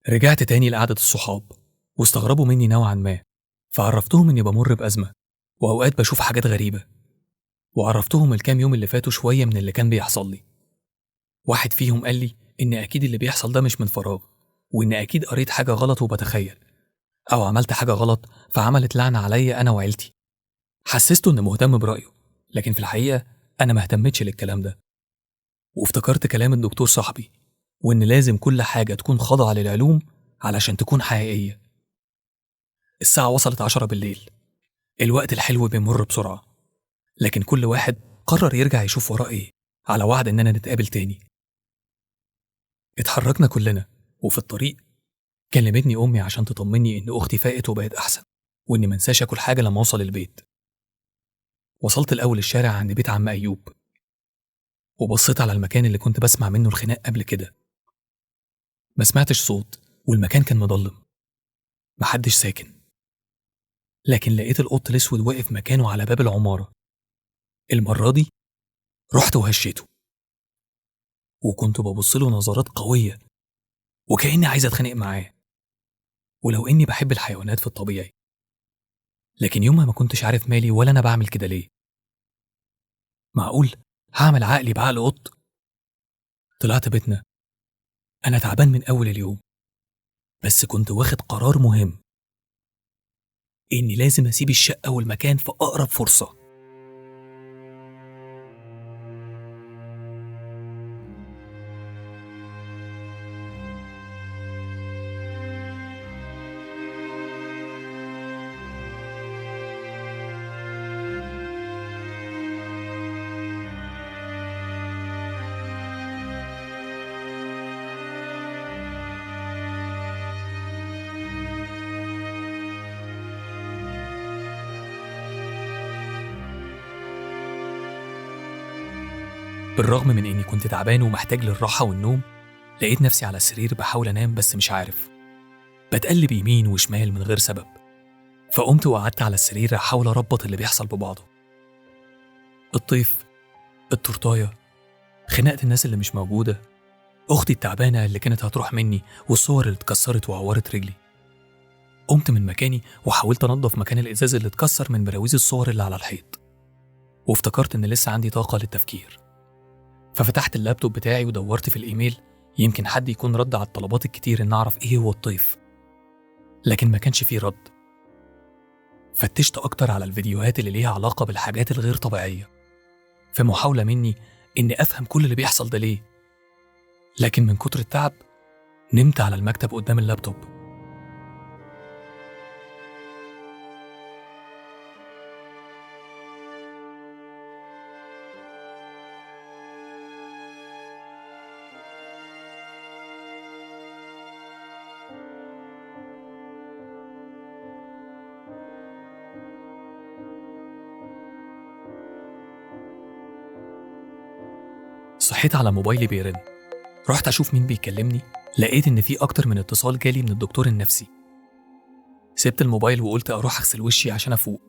رجعت تاني لقعدة الصحاب واستغربوا مني نوعا ما، فعرفتهم إني بمر بأزمة وأوقات بشوف حاجات غريبة، وعرفتهم الكام يوم اللي فاتوا شوية من اللي كان بيحصل لي. واحد فيهم قال لي إن أكيد اللي بيحصل ده مش من فراغ، وإن أكيد قريت حاجة غلط وبتخيل، أو عملت حاجة غلط فعملت لعنة عليا أنا وعيلتي. حسسته إنه مهتم برأيه، لكن في الحقيقة أنا ما اهتمتش للكلام ده، وافتكرت كلام الدكتور صاحبي وإن لازم كل حاجة تكون خاضعة للعلوم علشان تكون حقيقية. الساعة وصلت 10 بالليل، الوقت الحلو بيمر بسرعة، لكن كل واحد قرر يرجع يشوف وراه إيه، على وعد إننا نتقابل تاني. اتحركنا كلنا، وفي الطريق كلمتني أمي عشان تطمني إن أختي فاقت وبقت أحسن، وإني منساش آكل حاجة لما أوصل البيت. وصلت الأول الشارع عند بيت عم أيوب، وبصيت على المكان اللي كنت بسمع منه الخناق قبل كده. ما سمعتش صوت، والمكان كان مضلم، محدش ساكن، لكن لقيت القط الأسود واقف مكانه على باب العمارة. المرة دي رحت وهشيته، وكنت ببصله نظرات قوية وكأني عايز أتخانق معاه، ولو إني بحب الحيوانات في الطبيعي، لكن يومها ما كنتش عارف مالي ولا أنا بعمل كده ليه. معقول هعمل عقلي بعقل قط؟ طلعت بيتنا، أنا تعبان من أول اليوم، بس كنت واخد قرار مهم، إني لازم أسيب الشقة والمكان في أقرب فرصة. بالرغم من إني كنت تعبان ومحتاج للراحة والنوم، لقيت نفسي على السرير بحاول أنام بس مش عارف، بتقلب يمين وشمال من غير سبب. فقمت وقعدت على السرير أحاول أربط اللي بيحصل ببعضه: الطيف، التورتاية، خناقة الناس اللي مش موجودة، أختي التعبانة اللي كانت هتروح مني، والصور اللي اتكسرت وعورت رجلي. قمت من مكاني وحاولت أنظف مكان الإزاز اللي اتكسر من براويز الصور اللي على الحيط، وافتكرت إن لسه عندي طاقة للتفكير، ففتحت اللابتوب بتاعي ودورت في الإيميل، يمكن حد يكون رد على الطلبات الكتير إن أعرف إيه هو الطيف، لكن ما كانش فيه رد. فتشت أكتر على الفيديوهات اللي ليها علاقة بالحاجات الغير طبيعية، في محاولة مني إني أفهم كل اللي بيحصل ده ليه، لكن من كتر التعب نمت على المكتب قدام اللابتوب. صحيت على موبايلي بيرن، رحت أشوف مين بيكلمني، لقيت إن في أكتر من اتصال جالي من الدكتور النفسي. سبت الموبايل وقلت أروح أغسل وشي عشان أفوق،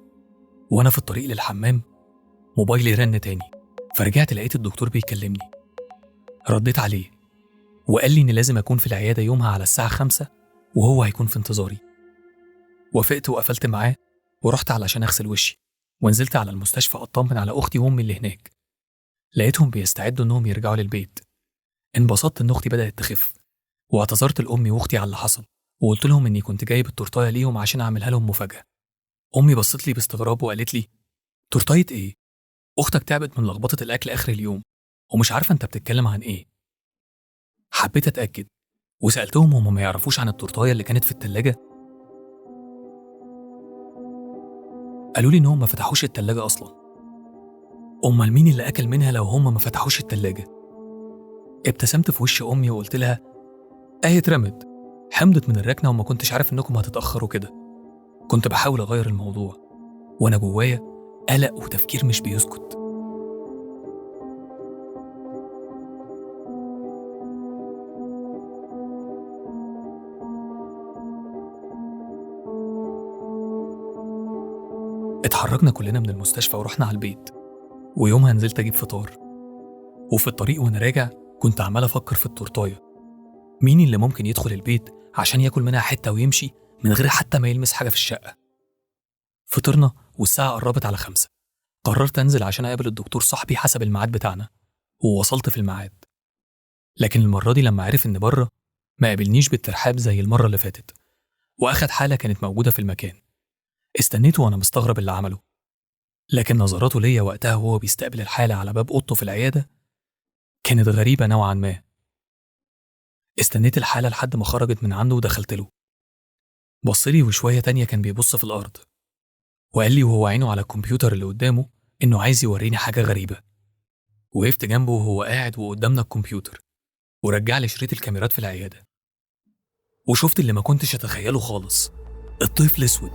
وأنا في الطريق للحمام موبايلي رن تاني، فرجعت لقيت الدكتور بيكلمني. رديت عليه وقال لي إن لازم أكون في العيادة يومها على الساعة 5 وهو هيكون في انتظاري. وافقت وقفلت معاه ورحت علشان أغسل وشي، ونزلت على المستشفى أطمن على أختي وأمي اللي هناك. لقيتهم بيستعدوا إنهم يرجعوا للبيت. انبسطت إن أختي بدأت تخف، واعتذرت لأمي وأختي على اللي حصل، وقلت لهم إني كنت جايب التورتاية ليهم عشان أعملها لهم مفاجأة. أمي بصت لي باستغراب وقالت لي: تورتاية إيه؟ أختك تعبت من لخبطة الأكل آخر اليوم ومش عارفة أنت بتتكلم عن إيه. حبيت أتأكد وسألتهم هم ما يعرفوش عن التورتاية اللي كانت في التلاجة. قالوا لي إنهم ما فتحوش التلاجة أصلا. أمال مين اللي أكل منها لو هم ما فتحوش التلاجة؟ ابتسمت في وش أمي وقلت لها: اترمت، حمضت من الركنة وما كنتش عارف إنكم هتتأخروا كده. كنت بحاول أغير الموضوع وأنا جوايا قلق وتفكير مش بيسكت. اتحركنا كلنا من المستشفى ورحنا على البيت، ويومها نزلت أجيب فطار، وفي الطريق وأنا راجع كنت عمال أفكر في التورتاية. مين اللي ممكن يدخل البيت عشان ياكل منها حتة ويمشي من غير حتى ما يلمس حاجة في الشقة. فطرنا والساعة قربت على 5. قررت أنزل عشان أقابل الدكتور صاحبي حسب الميعاد بتاعنا، ووصلت في الميعاد. لكن المرة دي لما عرف إن بره ما قابلنيش بالترحاب زي المرة اللي فاتت، وأخد حالة كانت موجودة في المكان. استنيته وأنا مستغرب اللي عمله، لكن نظراته ليا وقتها وهو بيستقبل الحالة على باب أوضته في العيادة كانت غريبة نوعا ما. استنيت الحالة لحد ما خرجت من عنده ودخلت له. بصلي وشوية تانية كان بيبص في الأرض، وقال لي وهو عينه على الكمبيوتر اللي قدامه إنه عايز يوريني حاجة غريبة. وقفت جنبه وهو قاعد وقدامنا الكمبيوتر، ورجع لي شريط الكاميرات في العيادة، وشفت اللي ما كنتش أتخيله خالص. الطفل أسود